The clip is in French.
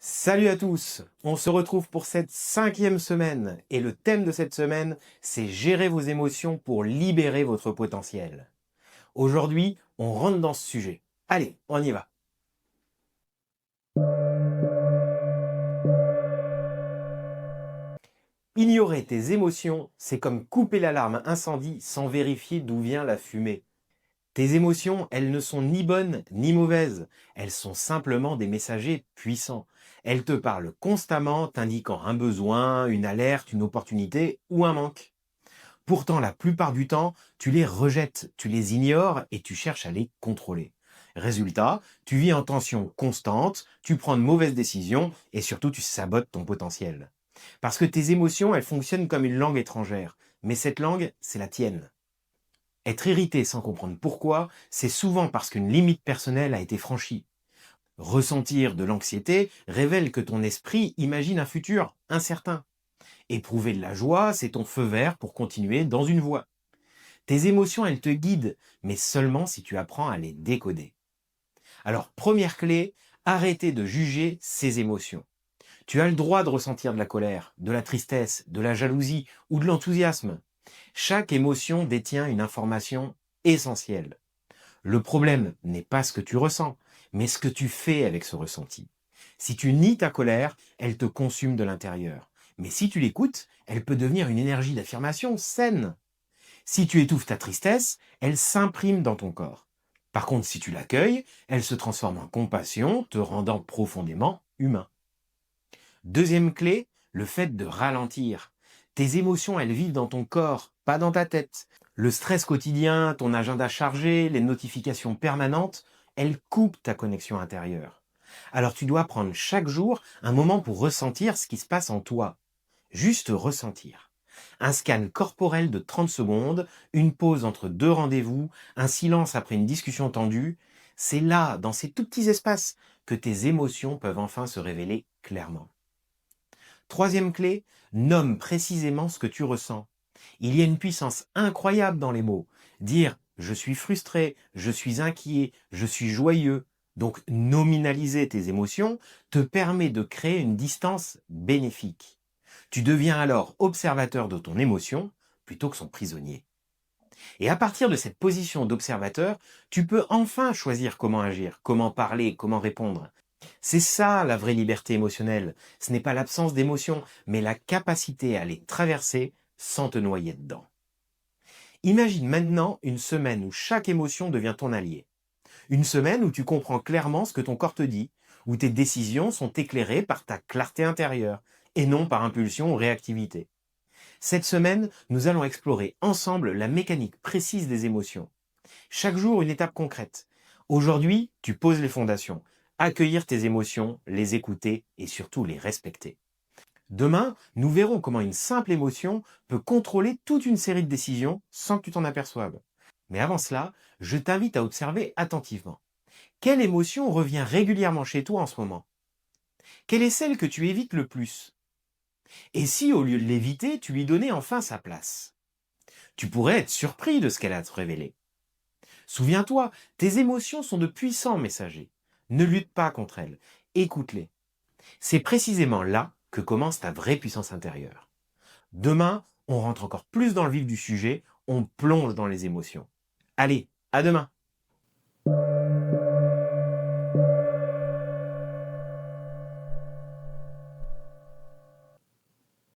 Salut à tous, on se retrouve pour cette 5e semaine et le thème de cette semaine, c'est gérer vos émotions pour libérer votre potentiel. Aujourd'hui, on rentre dans ce sujet. Allez, on y va. Ignorer tes émotions, c'est comme couper l'alarme incendie sans vérifier d'où vient la fumée. Tes émotions, elles ne sont ni bonnes ni mauvaises, elles sont simplement des messagers puissants. Elles te parlent constamment, t'indiquant un besoin, une alerte, une opportunité ou un manque. Pourtant, la plupart du temps, tu les rejettes, tu les ignores et tu cherches à les contrôler. Résultat, tu vis en tension constante, tu prends de mauvaises décisions et surtout tu sabotes ton potentiel. Parce que tes émotions, elles fonctionnent comme une langue étrangère, mais cette langue, c'est la tienne. Être irrité sans comprendre pourquoi, c'est souvent parce qu'une limite personnelle a été franchie. Ressentir de l'anxiété révèle que ton esprit imagine un futur incertain. Éprouver de la joie, c'est ton feu vert pour continuer dans une voie. Tes émotions, elles te guident, mais seulement si tu apprends à les décoder. Alors, première clé, arrêtez de juger ces émotions. Tu as le droit de ressentir de la colère, de la tristesse, de la jalousie ou de l'enthousiasme. Chaque émotion détient une information essentielle. Le problème n'est pas ce que tu ressens, mais ce que tu fais avec ce ressenti. Si tu nies ta colère, elle te consume de l'intérieur. Mais si tu l'écoutes, elle peut devenir une énergie d'affirmation saine. Si tu étouffes ta tristesse, elle s'imprime dans ton corps. Par contre, si tu l'accueilles, elle se transforme en compassion, te rendant profondément humain. Deuxième clé, le fait de ralentir. Tes émotions, elles vivent dans ton corps, pas dans ta tête. Le stress quotidien, ton agenda chargé, les notifications permanentes, elles coupent ta connexion intérieure. Alors tu dois prendre chaque jour un moment pour ressentir ce qui se passe en toi. Juste ressentir. Un scan corporel de 30 secondes, une pause entre deux rendez-vous, un silence après une discussion tendue, c'est là, dans ces tout petits espaces, que tes émotions peuvent enfin se révéler clairement. Troisième clé, nomme précisément ce que tu ressens. Il y a une puissance incroyable dans les mots. Dire je suis frustré, je suis inquiet, je suis joyeux. Donc nominaliser tes émotions te permet de créer une distance bénéfique. Tu deviens alors observateur de ton émotion plutôt que son prisonnier. Et à partir de cette position d'observateur, tu peux enfin choisir comment agir, comment parler, comment répondre. C'est ça la vraie liberté émotionnelle. Ce n'est pas l'absence d'émotion, mais la capacité à les traverser sans te noyer dedans. Imagine maintenant une semaine où chaque émotion devient ton allié. Une semaine où tu comprends clairement ce que ton corps te dit, où tes décisions sont éclairées par ta clarté intérieure et non par impulsion ou réactivité. Cette semaine, nous allons explorer ensemble la mécanique précise des émotions. Chaque jour, une étape concrète. Aujourd'hui, tu poses les fondations. Accueillir tes émotions, les écouter et surtout les respecter. Demain, nous verrons comment une simple émotion peut contrôler toute une série de décisions sans que tu t'en aperçoives. Mais avant cela, je t'invite à observer attentivement. Quelle émotion revient régulièrement chez toi en ce moment? Quelle est celle que tu évites le plus? Et si, au lieu de l'éviter, tu lui donnais enfin sa place? Tu pourrais être surpris de ce qu'elle a à te révéler. Souviens-toi, tes émotions sont de puissants messagers. Ne lutte pas contre elles, écoute-les. C'est précisément là que commence ta vraie puissance intérieure. Demain, on rentre encore plus dans le vif du sujet, on plonge dans les émotions. Allez, à demain!